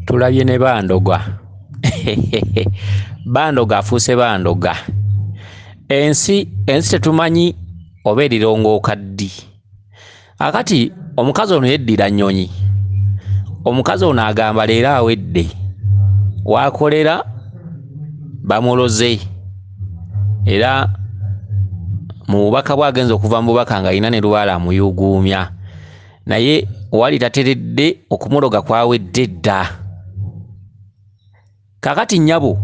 tulabye ne Bandoga. Bandoga afuuse Bandoga. Ensi tetumanyi oba erirongoka ddi. Akati omukazi ono yeddira nnyonyi. Omukazi ono agamba leero awedde. Waakolera bamuloze. Era mu bubaka bwagenza okuva mu bubaka nga alina ne lubaala amuyuguumya. Naye wali tateredde okumuloga kwawedde dda. Kakati nnyabo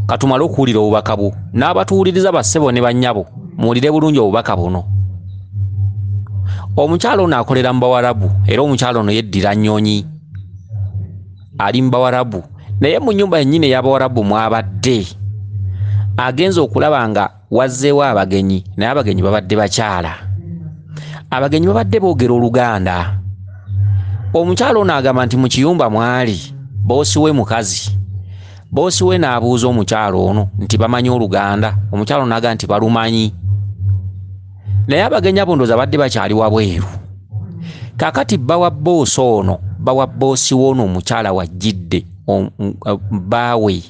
katumale okuwulira obubaka bwo n'abatuwuliriza bassebo ne bannyabo muwulire bulungi obubaka buno. Omukyalo ono akolera mu Bawarabu era omukyalo ono yeddira nnyonyi. Ali mu Bawarabu naye mu nnyumba yennyini ey'Abawarabu mwabadde agenza okulaba nga wazzeewo abagenyi naye abagenyi babadde bakyala. Abagenyi babadde boogera Oluganda. Omukyalo ono agamba nti mu kiyumba mwali boosi we mukazi. Boosi we n'abuuza omukyalo ono nti bamanyi Oluganda. Omukyalo ono agamba nti balumanyi. Naye abagenyi abo ndowooza badde bakyali wabweru. Kaakati bawa boosi ono, bawa boosi w'ono omukyala wajjidde baawe.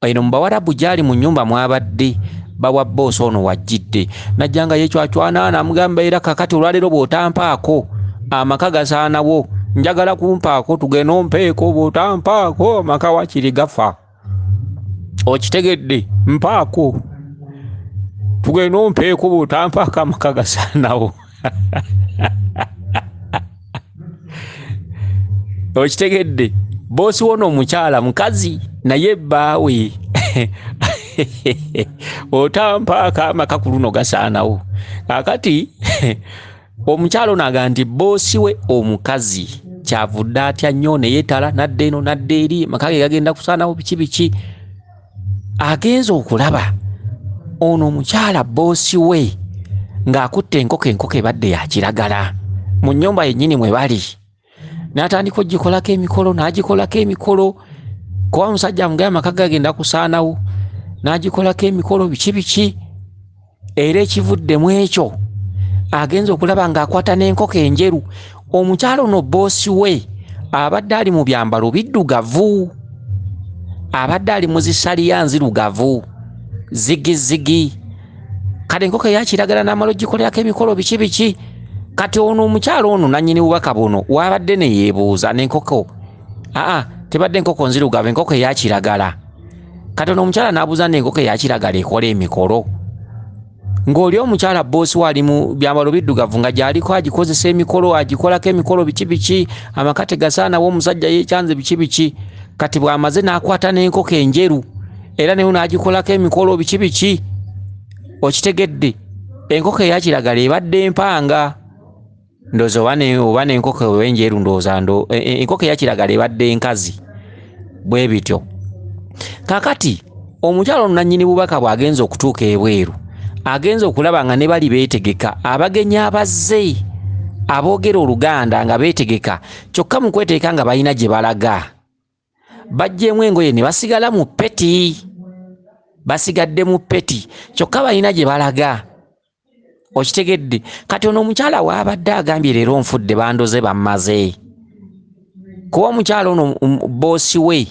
Eno mu Bawarabu gyali mu nnyumba mwabadde bawa boosi ono wajjidde. Najjanga yeecwacwana n'amugamba era kaakati olwaleero bw'otampaako amaka gasaanawo. Njagala kumpaako tugende ompeeko bw'otampaako amaka wakiri gafa. Okitegedde? Mpaako. Tugende ompeeko bw'otampaako amaka gasaanawo. Okitegedde? Boosi wono omukyala mukazi naye bbaawe. Otampaako amaka ku luno gasaanawo. Kaakati omukyalo n'agamba nti boosi we omukazi kyavudde atya nnyo ne yeetala nadde eno nadde eri amaka ge gagenda kusaanawo biki biki. Agenza okulaba ono omukyala boosi we ng'akutte enkoko ebadde ya kiragala mu nnyumba yennyini mwe bali. N'atandika ogikolako emikolo n'agikolako emikolo kuba omusajja amugamba amaka gagenda kusaanawo. N'agikolako emikolo biki biki era ekivuddemu ekyo agenza okulaba ng'akwata n'enkoko enjeru. Omukyalo ono boosi we abadde ali mu byambalo biddugavu. Abadde ali mu zisaliya nzirugavu zigizigi. Kale enkoko eya kiragala n'amala ogikolerako emikolo biki biki. Kati ono omukyalo ono nannyini bubaka buno wabadde ne yeebuuza n'enkoko. Tebadde enkoko nzirugavu, enkoko eya kiragala. Kati ono omukyala n'abuuza n'enkoko eya kiragala ekola emikolo. Ng'oli omukyala boosi wali mu byambalo biddugavu nga gy'aliko agikozesa emikolo, agikolako emikolo biki biki, amaka tegasaanawo, omusajja yeekyanze biki biki. Kati bw'amaze n'akwata n'enkoko enjeru era nayo n'agikolako emikolo biki biki. Okitegedde? Enkoko eya kiragala ebadde empanga. Ndowooza oba n'enkoko enjeru ndowooza enkoko eya kiragala ebadde nkazi. Bwe bityo. Kaakati omukyalo ono nannyini bubaka bw'agenza okutuuka ebweru agenza okulaba nga ne bali beetegeka abagenyi abazze aboogera Oluganda nga beetegeka kyokka mu kwetegeka nga balina gye balaga. Bajjeemu engoye ne basigala mu ppeti. Basigadde mu ppeti kyokka balina gye balaga. Okitegedde? Kati ono omukyala waabadde agambye leero nfudde bandoze bammaze. Kuba omukyala ono boosi we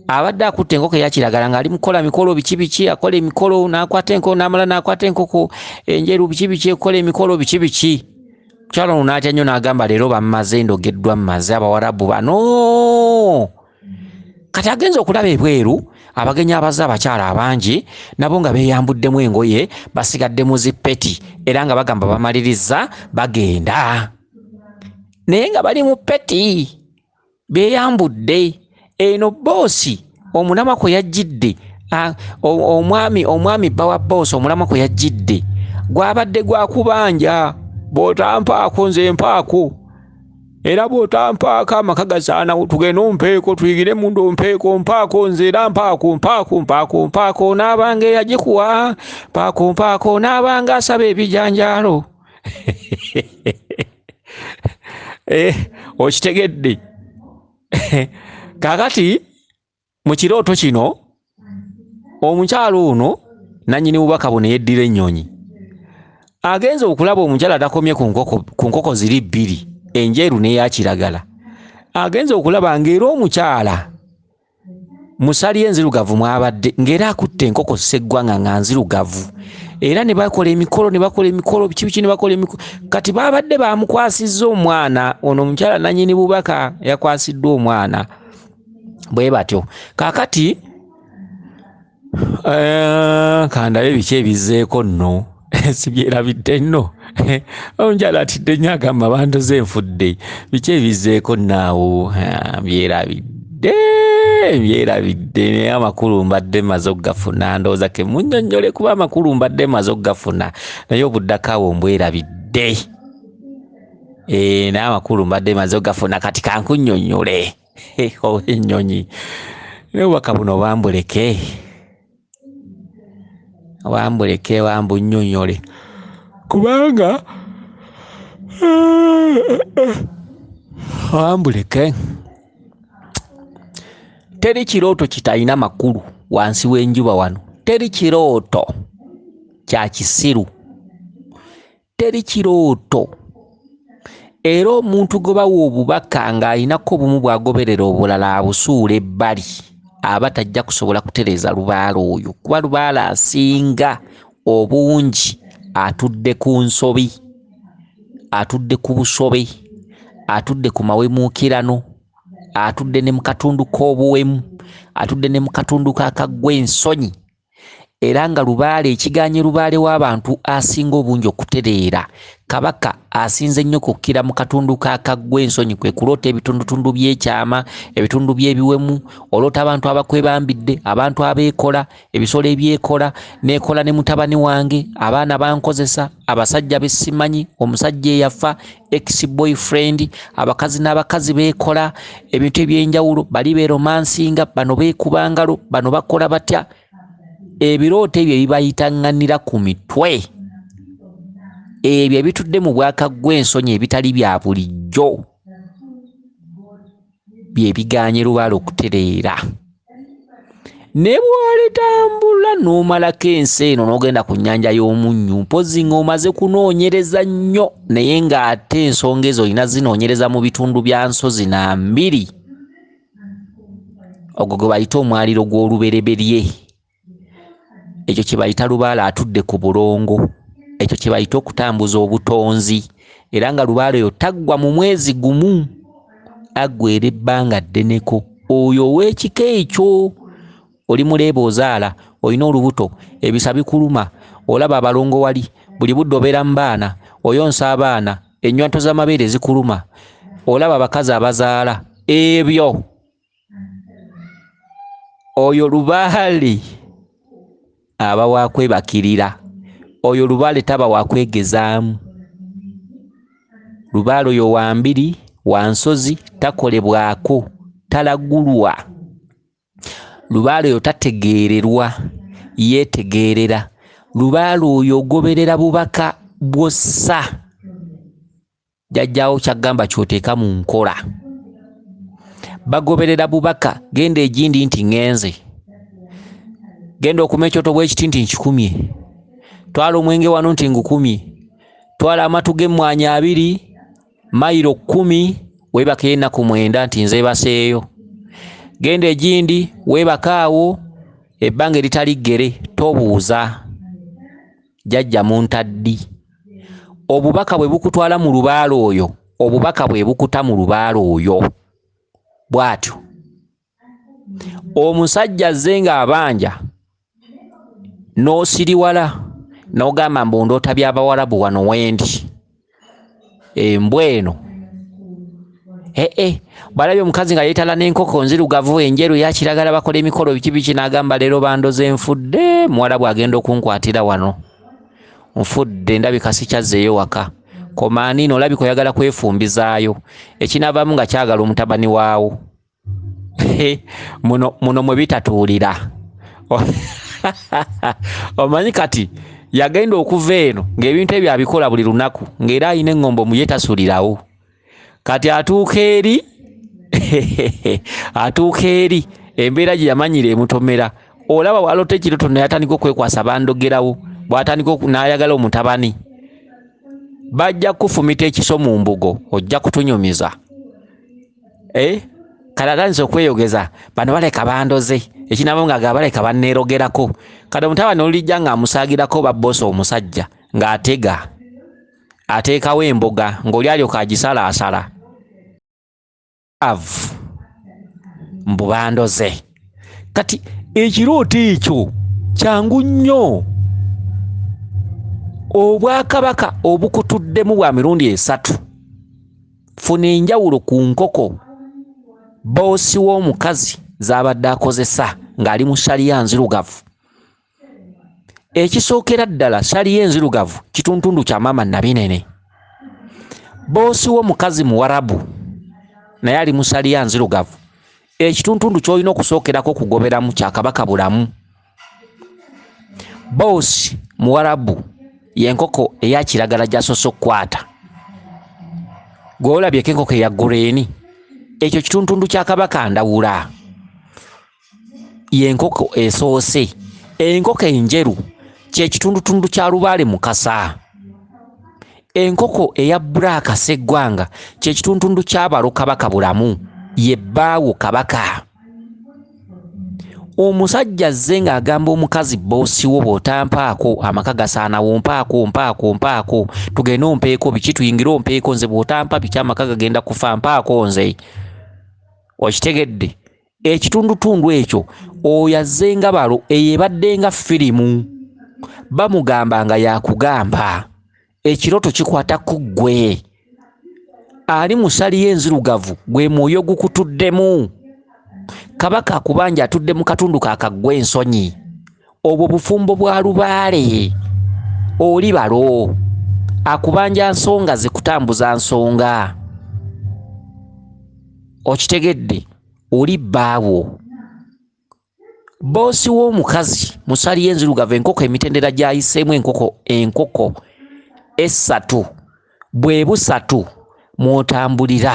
abadde akutte enkoko eya kiragala ng'ali mukola mikolo biki biki, akola emikolo n'akwata enkoko n'amala n'akwata enkoko enjeru biki biki, ekola emikolo biki biki. Omukyala ono n'atya nnyo n'agamba leero bammaze, ndogeddwa mmaze Abawarabu bano. Kati agenza okulaba ebweru abagenyi abazze abakyala abangi nabo nga beeyambuddemu engoye basigadde mu zippeti era nga bagamba bamaliriza bagenda. Naye nga bali mu ppeti beeyambudde. Eno boosi omulamako yajjidde. Omwami bba wa boosi omulamako yajjidde gwabadde gwa kubanja. Bw'otampaako nze mpaako era bw'otampaako amaka gasaanawo. Tugende ompeeko tuyigire mundu ompeeko mpaako nze era mpaako n'abanga eyagikuwa mpaako n'abanga asaba ebijanjaalo. Okitegedde? Kaakati mu kirooto kino omukyalo ono nannyini bubaka buno yeddira ennyonyi. Agenza okulaba omukyala takomye ku nkoko ziri bbiri enjeru n'eya kiragala. agenza okulaba ng'era omukyala musali enzirugavu mwabadde ng'era akutte enkoko sseggwanga nga nzirugavu era ne bakola emikolo biki ne bakola emikolo kati babadde bamukwasizza omwana ono omukyala nannyini bubaka yakwasiddwa omwana bwe batyo kaakati kandabe biki ebizzeeko nno sibyerabidde nno omukyala atidde nnyo agamba bandoze enfudde biki ebizzeeko naawo byerabidde naye amakulu mbadde maze okugafuna ndowooza ke munnyonnyole kuba amakulu mbadde maze okugafuna naye obuddakaawo mbwerabidde naye amakulu mbadde maze okugafuna kati kankunnyonnyole oba ennyonyi naye obubaka buno bambuleke wambunnyonnyole kubanga wambuleke teri kirooto kitalina makulu wansi w'enjuba wano teri kirooto kya kisiru teri kirooto era omuntu gwe bawa obubaka ng'alinako obumu bw'agoberera obulala abusuula ebbali aba tajja kusobola kutereeza lubaala oyo kuba lubaala asinga obungi atudde ku nsobi atudde ku busobe atudde ku mawemuukirano atudde ne mu katundu k'obuwemu atudde ne mu katundu k'akaggwa ensonyi era nga lubaale ekiganye lubaale w'abantu asinga obungi okutereera kabaka asinze nnyo kukkira mu katundu k'akaggwa ensonyi kwe kuloota ebitundutundu by'ekyama ebitundu by'ebiwemu oloota abantu abakwebambidde abantu abeekola ebisolo ebyekola neekola ne mutabani wange abaana bankozesa abasajja besimanyi omusajja eyafa ex boyfriend abakazi n'abakazi beekola ebintu eby'enjawulo bali beeromansinga bano beekubangalo bano bakola batya ebirooto ebyo bibayitaŋŋanira ku mitwe ebyo ebitudde mu bwakaggwa ensonyi ebitali bya bulijjo bye biganye lubaala okutereera ne bw'olitambula n'omalako ensi eno n'ogenda ku nnyanja y'omunnyu mpozi ng'omaze kunoonyereza nnyo naye ng'ate ensonga ezo olina zinoonyereza mu bitundu bya nsozi na mbiri ogwo gwe bayita omwaliro gw'olubereberye ekyo kye bayita lubaala atudde ku bulongo ekyo kye bayita okutambuza obutonzi era nga lubaala oyo taggwa mu mwezi gumu aggwera ebbanga ddeneko oyo ow'ekika ekyo oli muleeba ozaala olina olubuto ebisa bikuluma olaba abalongo wali buli budde obeera mu baana oyonsa abaana ennywanto z'amabeere zikuluma olaba abakazi abazaala ebyo oyo lubaale aba wakwebakirira oyo lubaale taba wakwegezaamu lubaale oyo wambiri wansozi takolebwako talagulwa lubaale oyo tategeererwa yeetegeerera lubaale oyo ogoberera bubaka bwossa jjajjaawo kyagamba kyoteeka mu nkola bagoberera bubaka genda egindi nti ngenze genda okuma ekyoto bw'ekiti nti nkikumye twala omwenge wano nti ngukumye twala amatu g'emmwanyi 2 mayiro 10 weebakayo ennaku 9 nti nze baseeyo genda egindi weebakaawo ebbanga eritali ggere tobuuza jjajja muntaddi obubaka bwe bukutwala mu lubaala oyo obubaka bwe bukuta mu lubaala oyo bw'atyo omusajja azze ng'abanja n'osiriwala n'ogamba mbu ndoota by'abawarabu wano wendi embwa eno balabye omukazi nga yeetala n'enkoko nzirugavu enjeru yakiragala bakola emikolo biki n'agamba leero bandoze enfudde muwarabu agenda okunkwatira wano nfudde ndabika sikyazzeeyo waka komaaniino olabika oyagala kwefumbizaayo ekinaavaamu nga kyagala omutabani waawo muno mwe bitatuulira omanyi kati yagenda okuva eno ng'ebintu ebyo abikola buli lunaku ng'era alina eŋŋombo mu ye tasulirawo kati atuuka eri embeera gye yamanyira emutomera olaba walotta ekiroto naye atandika okwekwasa bandogerawo bw'atandika n'ayagala omutabani bajja kufumita ekiso mu mbugo ojja kutunyumiza Kalatanso kweyogeza bano baleka bandoze ekinabo nga gabaleka banneerogerako kati omutabani olijja nga amusaagirako babbosa omusajja ng'atega ateekawo emboga ng'oli alyoka agisalaasala mbu bandoze. Kati ekirooto ekyo kyangu nnyo. Obwakabaka obukutuddemu bwa mirundi 3. Funa enjawulo ku nkoko boosi w'omukazi z'abadde akozesa ng'ali mu saliya nzirugavu. Ekisookera ddala saliya enzirugavu kituntundu kya maama Nabinene. Boosi w'omukazi Muwarabu naye ali mu saliya nzirugavu. Ekituntundu ky'olina okusookerako kugoberamu kya Kabaka Bulamu. Boosi Muwarabu y'enkoko eya kiragala gy'asoose okukwata. Gw'olabyeko enkoko eya gureeni ekyo kituntundu kya Kabaka Ndawula. Y'enkoko esoose. Enkoko enjeru kye kitundutundu kya Lubaale Mukasa. Enkoko eya Buraaka Sseggwanga kye kituntundu kya Balo Kabaka Bulamu ye bbaawo Kabaka. Omusajja azze ng'agamba omukazi boosi wo bw'otampaako amaka gasaanawo mpaako tugende ompeeko biki tuyingire ompeeko nze bw'otampa biki amaka gagenda kufa mpaako nze. Okitegedde ekitundutundu ekyo oyo azze nga Balo eyebadde nga firimu bamugamba nga yakugamba ekirooto kikwata ku ggwe. Ali mu saliya enzirugavu gwe mwoyo gukutuddemu. Kabaka akubanja atudde mu katundu kaakaggwa ensonyi. Obwo bufumbo bwa Lubaale. Oli Balo akubanja nsonga zikutambuza nsonga. Okitegedde oli bbaawo. Boosi w'omukazi mu saliya enzirugavu enkoko emitendera gy'ayiseemu enkoko 3 bwe busatu mw'otambulira.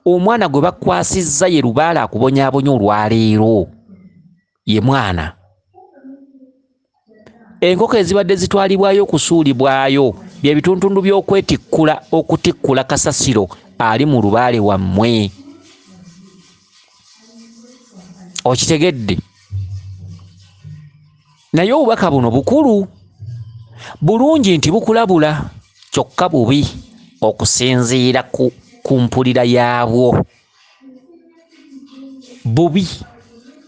Omwana gwe bakwasizza ye Lubaale akubonyaabonya olwaleero ye mwana. Enkoko ezibadde zitwalibwayo okusuulibwayo bye bituntundu by'okwetikkula okutikkula kasasiro ali mu Lubaale wammwe. Okitegedde naye obubaka buno bukulu bulungi nti bukulabula kyokka bubi okusinziira ku mpulira yaabwo. Bubi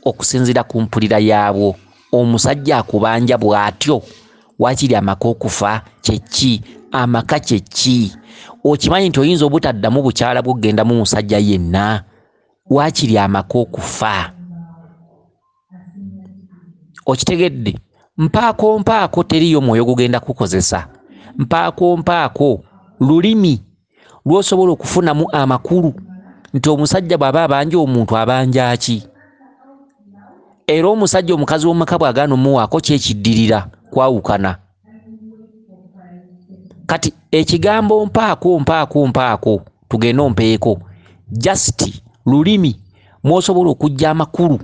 okusinziira ku mpulira yaabwo. Omusajja akubanja bw'atyo waakiri amaka okufa kyeki amaka kyeki. Okimanyi nti oyinza obutaddamu bukyala bw'okugendamu musajja yenna waakiri amaka okufa. Okitegedde mpaako teriyo mwoyo gugenda kukozesa. Mpaako lulimi lw'osobola okufunamu amakulu nti omusajja bw'aba abanja omuntu abanja ki. Era omusajja omukazi w'omumaka bw'agaana omuwaako kyekiddirira kwawukana. Kati ekigambo mpaako tugende ompeeko just lulimi mw'osobola okujja amakulu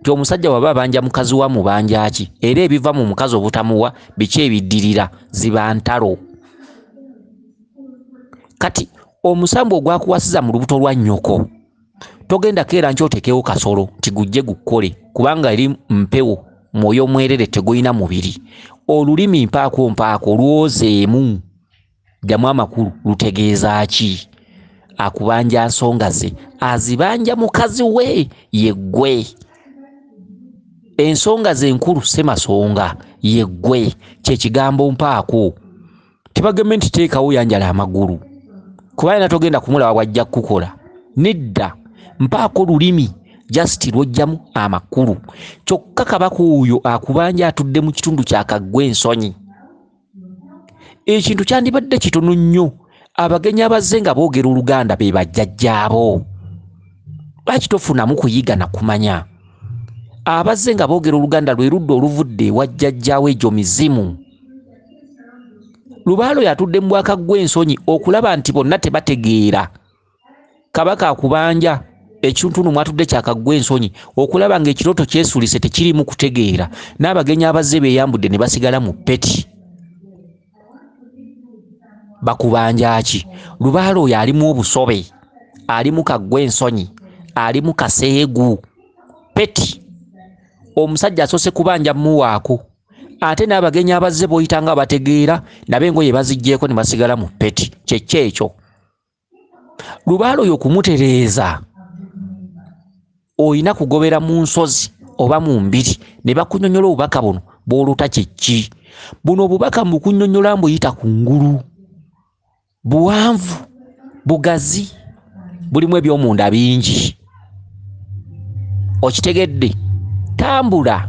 nti omusajja bw'aba abanja mukazi wa mubanja ki era ebiva mu mukazi obutamuwa biki ebiddirira ziba ntalo. Kati omusambu ogwakuwasiza mu lubuto lwa nnyoko togenda keera nti otekewo kasolo tigujje gukole kubanga eri mpewo mwoyo mwerere tegulina mubiri. Olulimi mpaako lwozeemu jamu amakulu lutegeeza ki. Akubanja nsonga ze azibanja mukazi we yeggwe. Ensonga ze nkulu semasonga yeggwe kyekigambo mpaako. Tibagembe nti teekawo yanjala amagulu kuba yena togenda kumulaba wajja kukola. Nedda mpaako lulimi just lwojjamu amakulu. Kyokka Kabaka oyo akubanja atudde mu kitundu kyakaggwa ensonyi. Ekintu kyandibadde kitono nnyo abagenyi abazze nga boogera Oluganda be bajjajjaabo. Lwaki tofunamu kuyiga na kumanya? Abazze nga boogera Oluganda lwe ludda oluvudde ewa jjajjaawo egyo mizimu. Lubaale yatudde mu bwakaggwa ensonyi okulaba nti bonna tebategeera. Kabaka akubanja ekintu mwatudde kyakaggwa ensonyi okulaba ng'ekirooto kyesuulise tekirimu kutegeera. N'abagenyi abazze beeyambudde ne basigala mu peti. Bakubanja ki? Lubaale oyo alimu obusobe ali mu kaggwensonyi, ali mu kaseegu. Peti omusajja asoose kubanja muwaako, ate n'abagenyi abazze boyita nga bategeera nabe engoye baziggyeko ne basigala mu peti. Kyekyo ekyo Lubaale oyo kumutereeza oyina kugobera mu nsozi oba mu mbiri ne bakunyonyola obubaka buno bw'oluta kyeki. Buno obubaka mbukunyonyola mbuyita ku ngulu, buwanvu, bugazi, bulimu ebyomunda bingi. Okitegedde? Tambula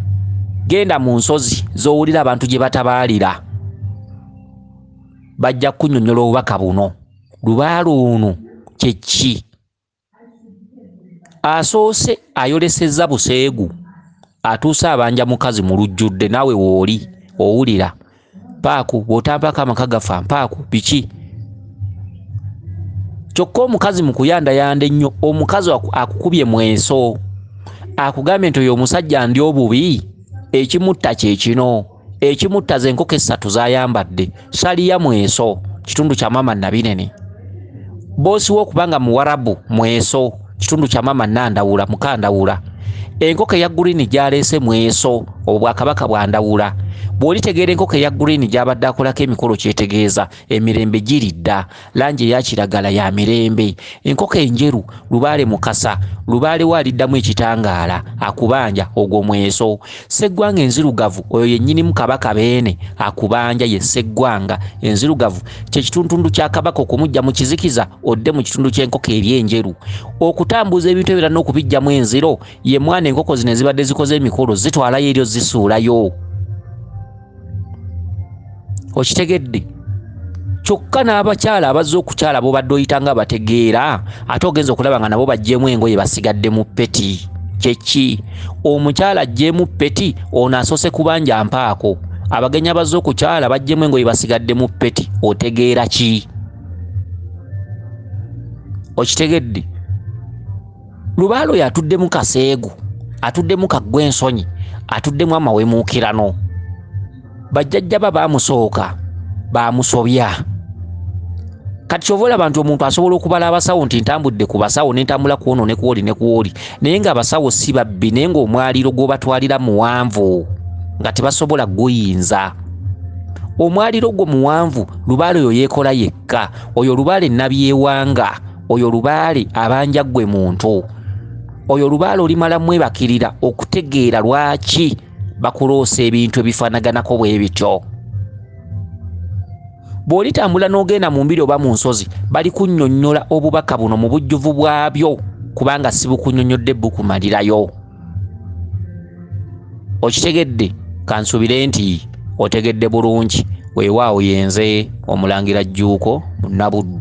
genda mu nsozi z'owulira abantu gye batabaalira, bajja kunyonyola obubaka buno. Lubaale ono kyeki? Asoose ayolesezza buseegu, atuuse abanja mukazi mu lujjudde. Naawe wooli owulira paaku bw'otampaako amaka gafa mpaaku biki? Kyokka omukazi mu kuyandayanda ennyo, omukazi akukubye mweso, akugambye nti oyo omusajja ndi obubi, ekimutta kye kino. Ekimutta ze enkoko 3 zayambadde, saliya mweso, kitundu kya mama Nabinene. Boosi w'okubanga Muwarabu mweso, kitundu kya mama Nandawula, Mukandawula. Enkoko eya green gyaleese mweso, obwakabaka bwa Ndawula. Bw'olitegeera enkoko eya green gy'abadde akolako emikolo kyetegeeza emirembe giridda, langi eya kiragala ya mirembe. Enkoko enjeru Lubaale Mukasa, Lubaale waaliddamu ekitangaala akubanja ogwo mweso. Sseggwanga enzirugavu oyo yennyinimu kabaka Beene akubanja ye Sseggwanga enzirugavu, kye kitundu kya kabaka okumujja mu kizikiza odde mu kitundu ky'enkoko eri enjeru. Okutambuza ebintu ebirala n'okubijjamu enziro ye mwana enkoko zino ezibadde zikoze emikolo zitwalayo eryo zisuulayo. Okitegedde? Kyokka n'abakyala abazze okukyala bo badde oyita nga bategeera, ate ogenza okulaba nga nabo bajjeemu engoye basigadde mu peti. Kyeki? Omukyala ajjeemu peti, ono asoose kubanja mpaako. Abagenyi abazze okukyala bajjeemu engoye basigadde mu peti. Otegeera ki? Okitegedde? Lubaale oyo atudde mu kaseegu, atudde mu kaggwensonyi, atuddemu amawemuukirano. Bajjajja ba baamusooka baamusobya. Kati kyova olaba nti omuntu asobola okubala abasawo nti ntambudde ku basawo ne ntambula ku ono ne ku oli ne ku oli, naye ng'abasawo si babbi, naye ng'omwaliro gw'obatwalira muwanvu nga tebasobola guyinza. Omwaliro gwo muwanvu, Lubaale oyo yeekola yekka. Oyo Lubaale Nabyewanga, oyo Lubaale abanja ggwe muntu. Oyo Lubaale olimala mwebakirira okutegeera lwaki bakuloosa ebintu ebifaanaganako bwe bityo. Bw'olitambula n'ogenda mu mbiri oba mu nsozi, bali kunnyonnyola obubaka buno mu bujjuvu bwabyo, kubanga si bukunnyonnyodde bukumalirayo. Okitegedde? Kansubire nti otegedde bulungi. Weewaawo yenze Omulangira Jjuuko Munnabuddu.